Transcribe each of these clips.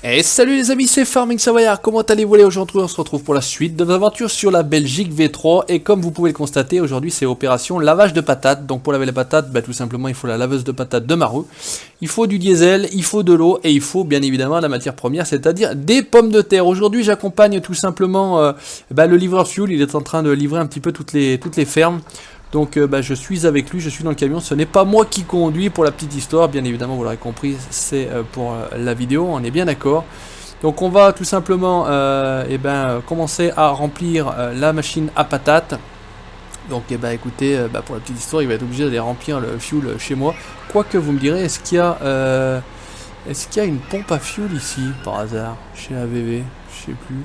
Et salut les amis, c'est Farming Savoyard, comment allez-vous aujourd'hui? On se retrouve pour la suite de nos aventures sur la Belgique V3. Et comme vous pouvez le constater, aujourd'hui c'est opération lavage de patates. Donc pour laver les patates, tout simplement il faut la laveuse de patates de Maru. Il faut du diesel, il faut de l'eau et il faut bien évidemment la matière première, c'est-à-dire des pommes de terre. Aujourd'hui j'accompagne tout simplement le livreur Fuel, il est en train de livrer un petit peu toutes les fermes. Donc je suis avec lui, je suis dans le camion, ce n'est pas moi qui conduis pour la petite histoire, bien évidemment vous l'aurez compris, c'est pour la vidéo, on est bien d'accord. Donc on va tout simplement commencer à remplir la machine à patates. Donc écoutez, pour la petite histoire, il va être obligé d'aller remplir le fuel chez moi. Quoique vous me direz, est-ce qu'il y a une pompe à fuel ici, par hasard, chez AVV? Je sais plus.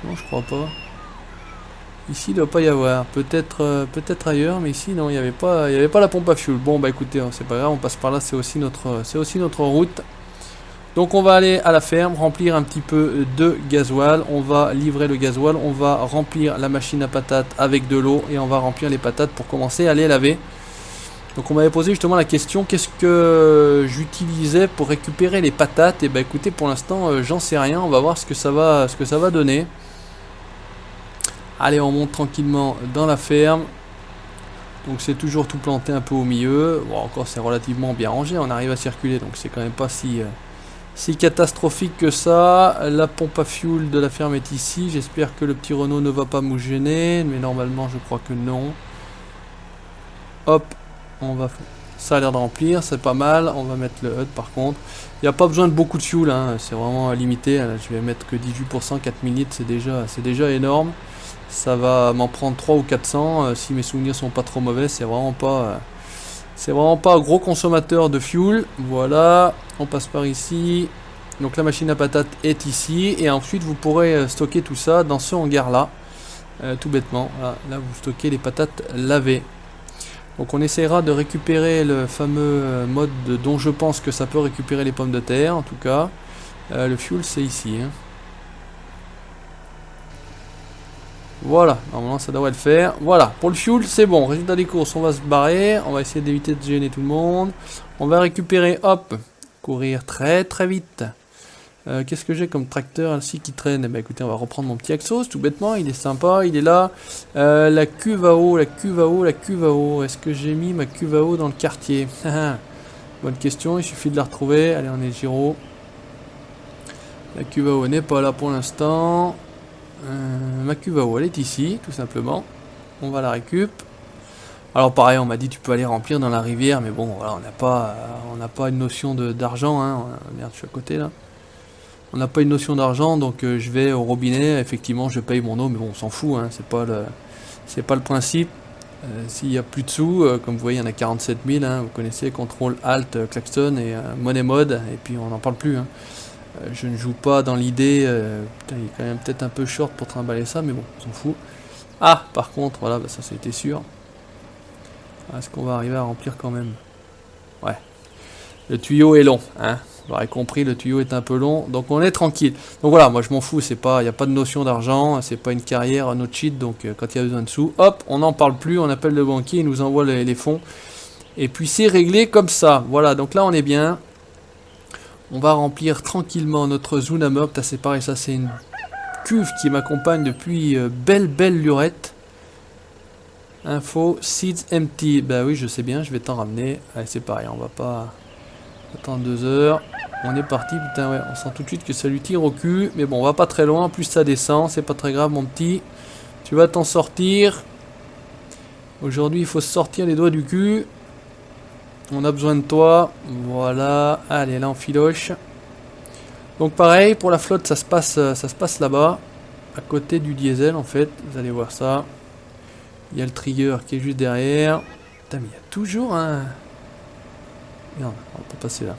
Non, je crois pas. Ici il ne doit pas y avoir, peut-être ailleurs, mais ici non, il n'y avait pas la pompe à fuel. Bon écoutez, c'est pas grave, on passe par là, c'est aussi notre route. Donc on va aller à la ferme, remplir un petit peu de gasoil, on va livrer le gasoil, on va remplir la machine à patates avec de l'eau et on va remplir les patates pour commencer à les laver. Donc on m'avait posé justement la question, qu'est-ce que j'utilisais pour récupérer les patates? Et écoutez, pour l'instant j'en sais rien, on va voir ce que ça va donner. Allez, on monte tranquillement dans la ferme. Donc c'est toujours tout planté un peu au milieu. Bon, encore c'est relativement bien rangé, on arrive à circuler, donc c'est quand même pas si catastrophique que ça. La pompe à fuel de la ferme est ici. J'espère que le petit Renault ne va pas nous gêner, mais normalement je crois que non. Hop, ça a l'air de remplir, c'est pas mal. On va mettre le HUD par contre. Il n'y a pas besoin de beaucoup de fuel, hein. C'est vraiment limité. Là, je vais mettre que 18%, 4000 litres, c'est déjà énorme. Ça va m'en prendre 3 ou 400 si mes souvenirs sont pas trop mauvais. C'est vraiment pas un gros consommateur de fuel. Voilà, on passe par ici. Donc la machine à patates est ici et ensuite vous pourrez stocker tout ça dans ce hangar là, tout bêtement. Voilà, là vous stockez les patates lavées. Donc on essaiera de récupérer le fameux mode dont je pense que ça peut récupérer les pommes de terre en tout cas. Le fuel c'est ici, hein. Voilà, normalement ça devrait le faire. Voilà, pour le fuel c'est bon. Résultat des courses, on va se barrer. On va essayer d'éviter de gêner tout le monde. On va récupérer, hop, courir très très vite. Qu'est-ce que j'ai comme tracteur ici qui traîne? Écoutez, on va reprendre mon petit Axos, tout bêtement. Il est sympa, il est là. La cuve à eau, la cuve à eau, la cuve à eau. Est-ce que j'ai mis ma cuve à eau dans le quartier? Bonne question, il suffit de la retrouver. Allez, on est Giro. La cuve à eau n'est pas là pour l'instant. Ma cuve à eau elle est ici tout simplement, on va la récup. Alors pareil, on m'a dit tu peux aller remplir dans la rivière, mais bon voilà, on n'a pas une notion d'argent, hein. Merde, je suis à côté là, on n'a pas une notion d'argent, donc je vais au robinet, effectivement je paye mon eau, mais bon on s'en fout, hein. C'est pas le principe. S'il y a plus de sous, comme vous voyez il y en a 47 000, hein. Vous connaissez CTRL ALT klaxon et money mode, et puis on n'en parle plus, hein. Je ne joue pas dans l'idée, putain, il est quand même peut-être un peu short pour trimballer ça, mais bon, on s'en fout. Ah, par contre, voilà, ça c'était sûr. Est-ce qu'on va arriver à remplir quand même? Ouais. Le tuyau est long, hein. Vous l'aurez compris, le tuyau est un peu long, donc on est tranquille. Donc voilà, moi je m'en fous, il n'y a pas de notion d'argent, c'est pas une carrière, no cheat, donc quand il y a besoin de sous, hop, on n'en parle plus, on appelle le banquier, il nous envoie les fonds. Et puis c'est réglé comme ça. Voilà, donc là on est bien. On va remplir tranquillement notre Zunamopt. C'est pareil, ça c'est une cuve qui m'accompagne depuis belle lurette. Info, seeds empty. Bah oui, je sais bien, je vais t'en ramener. Allez, c'est pareil, on va pas attendre 2 heures. On est parti, putain, ouais, on sent tout de suite que ça lui tire au cul. Mais bon, on va pas très loin, plus ça descend, c'est pas très grave, mon petit. Tu vas t'en sortir. Aujourd'hui, il faut se sortir les doigts du cul. On a besoin de toi. Voilà. Allez, là on filoche. Donc pareil, pour la flotte, ça se passe là-bas. À côté du diesel, en fait. Vous allez voir ça. Il y a le trigger qui est juste derrière. Putain, mais il y a toujours un... Merde, on va pas passer là.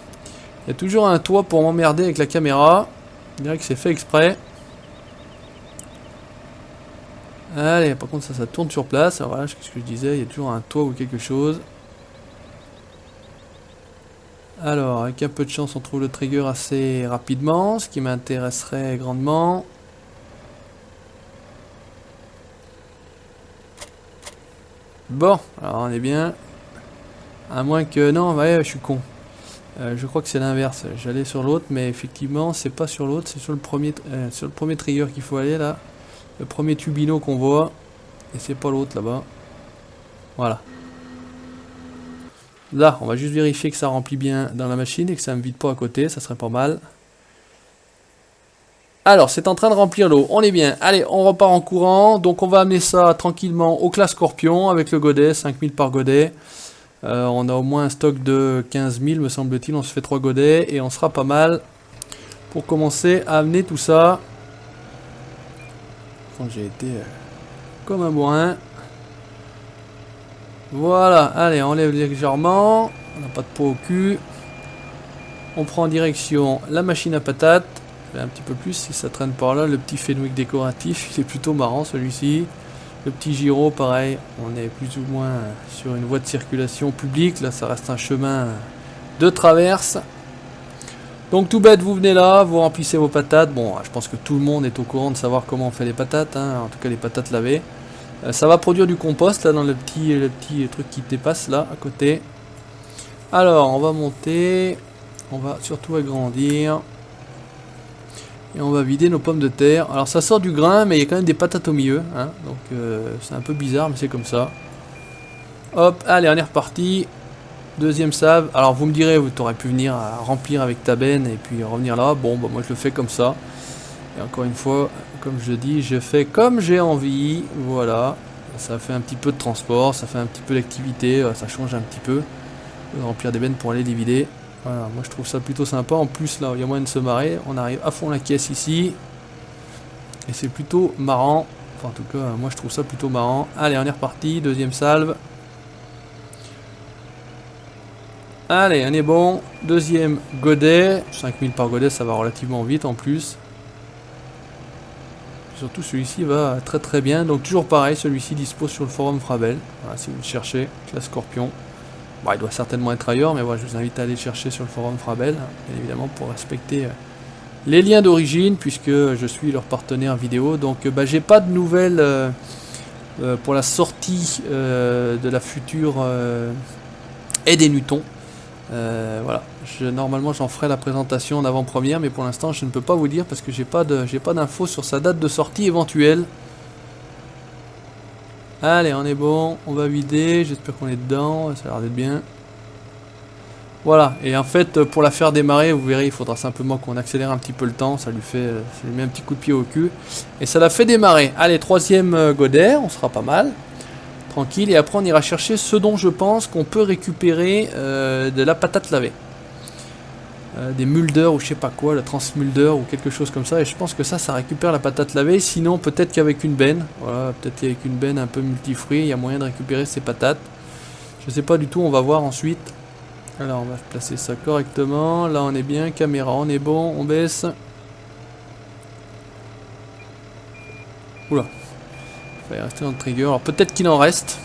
Il y a toujours un toit pour m'emmerder avec la caméra. Je dirais que c'est fait exprès. Allez, par contre, ça tourne sur place. Alors voilà, qu'est-ce que je disais? Il y a toujours un toit ou quelque chose. Alors, avec un peu de chance, on trouve le trigger assez rapidement, ce qui m'intéresserait grandement. Bon, alors on est bien. À moins que... Non, ouais, je suis con. Je crois que c'est l'inverse. J'allais sur l'autre, mais effectivement, c'est pas sur l'autre, c'est sur le premier trigger qu'il faut aller là. Le premier tubino qu'on voit. Et c'est pas l'autre là-bas. Voilà. Là, on va juste vérifier que ça remplit bien dans la machine et que ça ne me vide pas à côté. Ça serait pas mal. Alors, c'est en train de remplir l'eau. On est bien. Allez, on repart en courant. Donc, on va amener ça tranquillement au classe Scorpion avec le godet. 5000 par godet. On a au moins un stock de 15 000, me semble-t-il. On se fait 3 godets et on sera pas mal pour commencer à amener tout ça. Quand j'ai été comme un bourrin. Voilà, allez, on enlève légèrement. On n'a pas de peau au cul. On prend en direction la machine à patates. Un petit peu plus si ça traîne par là. Le petit Fenwick décoratif, il est plutôt marrant celui-ci. Le petit Giro, pareil, on est plus ou moins sur une voie de circulation publique. Là, ça reste un chemin de traverse. Donc, tout bête, vous venez là, vous remplissez vos patates. Bon, je pense que tout le monde est au courant de savoir comment on fait les patates, hein. En tout cas, les patates lavées. Ça va produire du compost, là, dans le petit truc qui dépasse, là, à côté. Alors, on va monter. On va surtout agrandir. Et on va vider nos pommes de terre. Alors ça sort du grain, mais il y a quand même des patates au milieu, hein. Donc c'est un peu bizarre, mais c'est comme ça. Hop, allez, on est reparti. Deuxième save. Alors vous me direz, vous t'aurais pu venir à remplir avec ta benne et puis revenir là. Bon, bah moi je le fais comme ça. Et encore une fois, comme je dis, je fais comme j'ai envie. Voilà. Ça fait un petit peu de transport, ça fait un petit peu d'activité, ça change un petit peu. De remplir des bennes pour aller les vider. Voilà, moi je trouve ça plutôt sympa. En plus, là, il y a moyen de se marrer. On arrive à fond la caisse ici. Et c'est plutôt marrant. Enfin, en tout cas, moi je trouve ça plutôt marrant. Allez, on est reparti. Deuxième salve. Allez, on est bon. Deuxième godet. 5000 par godet, ça va relativement vite en plus. Surtout celui-ci va très très bien. Donc toujours pareil, celui-ci dispose sur le forum Frabel. Voilà, si vous le cherchez, classe Scorpion. Bon, il doit certainement être ailleurs, mais voilà, je vous invite à aller le chercher sur le forum Frabel, bien évidemment, pour respecter les liens d'origine, puisque je suis leur partenaire vidéo. Donc, j'ai pas de nouvelles pour la sortie de la future et des Newtons. Voilà, normalement, j'en ferai la présentation en avant-première, mais pour l'instant, je ne peux pas vous dire parce que j'ai pas d'infos sur sa date de sortie éventuelle. Allez, on est bon, on va vider, j'espère qu'on est dedans, ça a l'air d'être bien. Voilà, et en fait, pour la faire démarrer, vous verrez, il faudra simplement qu'on accélère un petit peu le temps, ça lui met un petit coup de pied au cul. Et ça la fait démarrer. Allez, troisième godet, on sera pas mal. Tranquille, et après on ira chercher ce dont je pense qu'on peut récupérer de la patate lavée. Des Mulder ou je sais pas quoi, la Transmulder ou quelque chose comme ça, et je pense que ça récupère la patate lavée, sinon peut-être qu'avec une benne, voilà, peut-être qu'avec une benne un peu multifruit, il y a moyen de récupérer ces patates. Je sais pas du tout, on va voir ensuite. Alors on va placer ça correctement, là on est bien, caméra on est bon, on baisse. Oula, il va rester dans le trigger, alors peut-être qu'il en reste.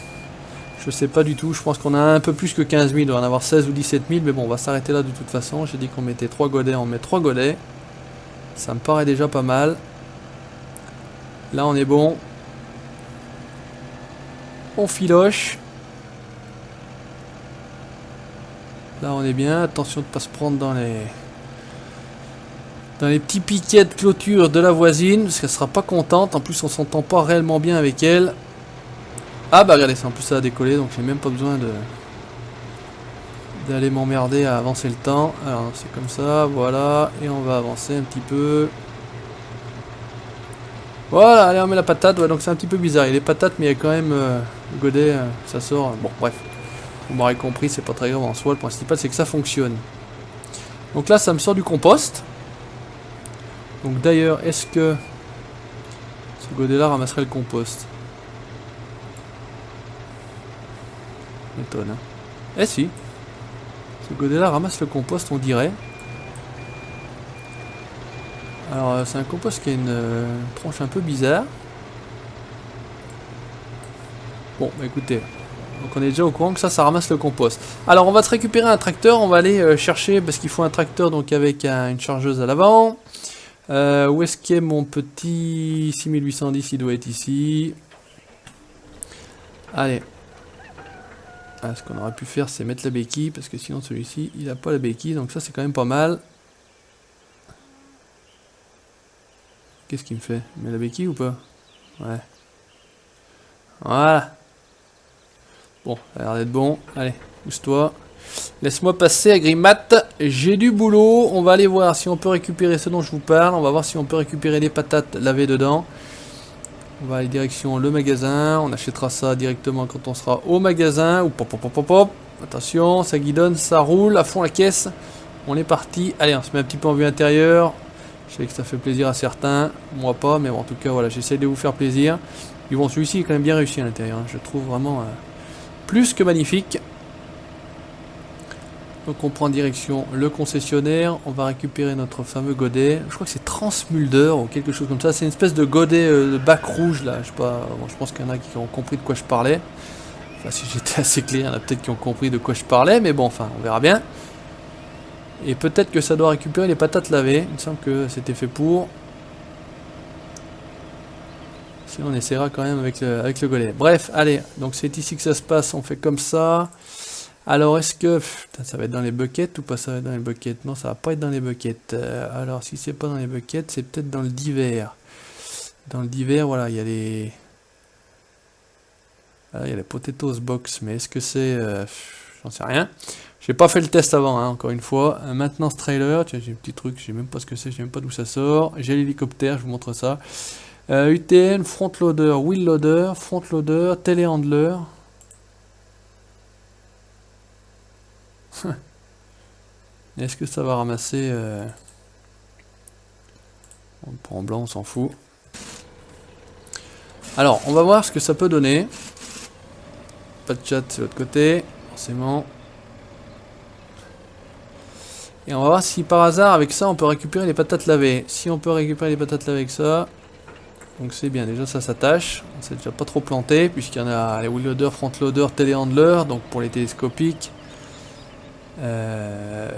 Je sais pas du tout, je pense qu'on a un peu plus que 15 000, on doit en avoir 16 ou 17 000, mais bon, on va s'arrêter là de toute façon. J'ai dit qu'on mettait 3 godets, on met 3 godets. Ça me paraît déjà pas mal. Là, on est bon. On filoche. Là, on est bien. Attention de ne pas se prendre dans les petits piquets de clôture de la voisine, parce qu'elle sera pas contente. En plus, on s'entend pas réellement bien avec elle. Ah bah regardez, en plus ça a décollé, donc j'ai même pas besoin d'aller m'emmerder à avancer le temps. Alors c'est comme ça, voilà, et on va avancer un petit peu. Voilà, allez on met la patate, ouais, donc c'est un petit peu bizarre, il y a les patates mais il y a quand même le godet, ça sort, bon bref. Vous m'aurez compris, c'est pas très grave en soi, le principal c'est que ça fonctionne. Donc là ça me sort du compost. Donc d'ailleurs, est-ce que ce godet là ramasserait le compost? M'étonne, hein. Eh si, ce godet là ramasse le compost, on dirait. Alors c'est un compost qui a une tronche un peu bizarre. Bon bah écoutez, donc on est déjà au courant que ça ramasse le compost. Alors on va se récupérer un tracteur, on va aller chercher, parce qu'il faut un tracteur donc avec une chargeuse à l'avant. Où est-ce qu'est mon petit 6810? Il doit être ici. Allez. Ah, ce qu'on aurait pu faire, c'est mettre la béquille, parce que sinon celui-ci, il n'a pas la béquille, donc ça c'est quand même pas mal. Qu'est-ce qu'il me fait? Il met la béquille ou pas? Ouais. Voilà. Bon, ça a l'air d'être bon. Allez, pousse-toi. Laisse-moi passer, Agrimat. J'ai du boulot. On va aller voir si on peut récupérer ce dont je vous parle. On va voir si on peut récupérer les patates lavées dedans. On va aller direction le magasin. On achètera ça directement quand on sera au magasin. Ou pop, pop, pop, pop, pop. Attention, ça guidonne, ça roule à fond la caisse. On est parti. Allez, on se met un petit peu en vue intérieure. Je sais que ça fait plaisir à certains. Moi pas, mais bon, en tout cas, voilà, j'essaie de vous faire plaisir. Et bon, celui-ci est quand même bien réussi à l'intérieur. Hein. Je trouve vraiment plus que magnifique. Donc on prend direction le concessionnaire, on va récupérer notre fameux godet, je crois que c'est Transmulder ou quelque chose comme ça, c'est une espèce de godet de bac rouge là, je sais pas, bon, je pense qu'il y en a qui ont compris de quoi je parlais, enfin si j'étais assez clair, il y en a peut-être qui ont compris de quoi je parlais, mais bon, enfin on verra bien. Et peut-être que ça doit récupérer les patates lavées, il me semble que c'était fait pour. Sinon on essaiera quand même avec le godet. Bref, allez, donc c'est ici que ça se passe, on fait comme ça. Alors, est-ce que... Putain, ça va être dans les buckets ou pas ça va être dans les buckets? Non, ça va pas être dans les buckets. Alors, si c'est pas dans les buckets, c'est peut-être dans le divers. Dans le divers, voilà, il y a les... Voilà, il y a les potatoes box, mais est-ce que c'est... J'en sais rien. J'ai pas fait le test avant, hein, encore une fois. Maintenance trailer, tiens, j'ai un petit truc, je sais même pas ce que c'est, je sais même pas d'où ça sort. J'ai l'hélicoptère, je vous montre ça. UTN, front loader, wheel loader, front loader, téléhandler. Est-ce que ça va ramasser On le prend en blanc, on s'en fout. Alors, on va voir ce que ça peut donner. Pas de chat, c'est l'autre côté, forcément. Et on va voir si par hasard, avec ça, on peut récupérer les patates lavées. Si on peut récupérer les patates lavées avec ça, donc c'est bien. Déjà, ça s'attache. On s'est déjà pas trop planté, puisqu'il y en a les wheel loader, front loader, téléhandler, donc pour les télescopiques.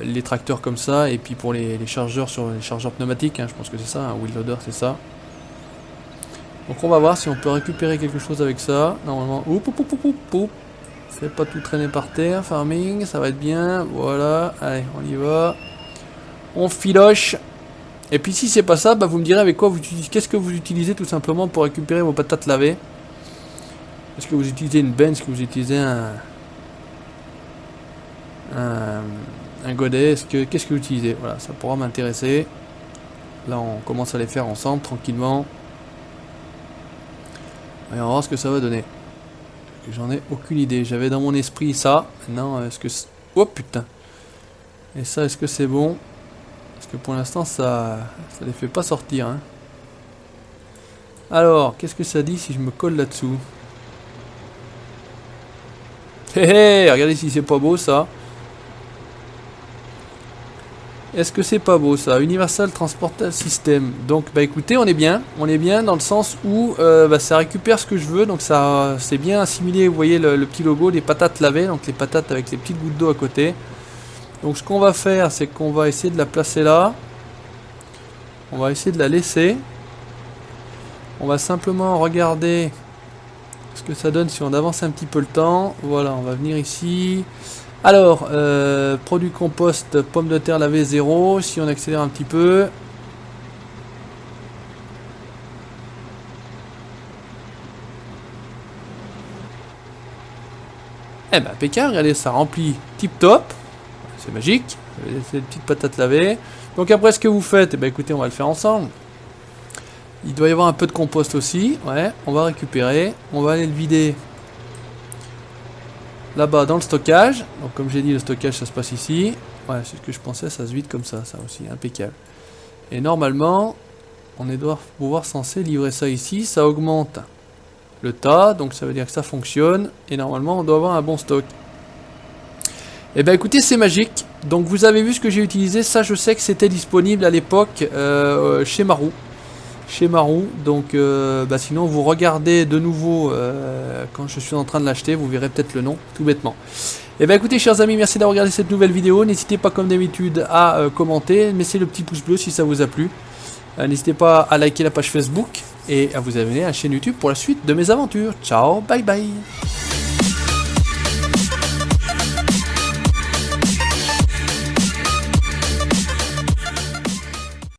Les tracteurs comme ça, et puis pour les chargeurs sur les chargeurs pneumatiques, hein, je pense que c'est ça, un wheel loader, c'est ça. Donc on va voir si on peut récupérer quelque chose avec ça. Normalement, fais pas tout traîner par terre, farming, ça va être bien. Voilà, allez, on y va. On filoche. Et puis si c'est pas ça, bah vous me direz avec quoi vous utilisez, qu'est-ce que vous utilisez tout simplement pour récupérer vos patates lavées. Est-ce que vous utilisez une benne, est-ce que vous utilisez un godet, qu'est-ce que vous utilisez? Voilà, ça pourra m'intéresser. Là on commence à les faire ensemble tranquillement. Et on va voir ce que ça va donner. J'en ai aucune idée. J'avais dans mon esprit ça. Maintenant, est-ce que... Oh putain. Et ça, est-ce que c'est bon? Parce que pour l'instant, ça les fait pas sortir. Hein. Alors, qu'est-ce que ça dit si je me colle là-dessous? Hé hé, regardez si c'est pas beau ça. Est-ce que c'est pas beau ça? Universal Transportal System. Donc bah écoutez, on est bien dans le sens où ça récupère ce que je veux, donc ça c'est bien assimilé, vous voyez le petit logo, les patates lavées, donc les patates avec les petites gouttes d'eau à côté. Donc ce qu'on va faire, c'est qu'on va essayer de la placer là. On va essayer de la laisser. On va simplement regarder ce que ça donne si on avance un petit peu le temps. Voilà, on va venir ici. Alors, produit compost, pommes de terre lavées 0, si on accélère un petit peu. Eh ben, impeccable, regardez, ça remplit tip top. C'est magique, c'est des petites patates lavées. Donc après, ce que vous faites, eh ben, écoutez, on va le faire ensemble. Il doit y avoir un peu de compost aussi, ouais, on va récupérer, on va aller le vider. Là-bas dans le stockage, donc comme j'ai dit le stockage ça se passe ici, ouais c'est ce que je pensais, ça se vide comme ça aussi, impeccable. Et normalement, on doit pouvoir censé livrer ça ici, ça augmente le tas, donc ça veut dire que ça fonctionne, et normalement on doit avoir un bon stock. Et ben écoutez c'est magique, donc vous avez vu ce que j'ai utilisé, ça je sais que c'était disponible à l'époque chez Marou. Donc sinon vous regardez de nouveau quand je suis en train de l'acheter, vous verrez peut-être le nom, tout bêtement. Et bien écoutez chers amis, merci d'avoir regardé cette nouvelle vidéo, n'hésitez pas comme d'habitude à commenter, laissez le petit pouce bleu si ça vous a plu, n'hésitez pas à liker la page Facebook et à vous abonner à la chaîne YouTube pour la suite de mes aventures. Ciao, bye bye.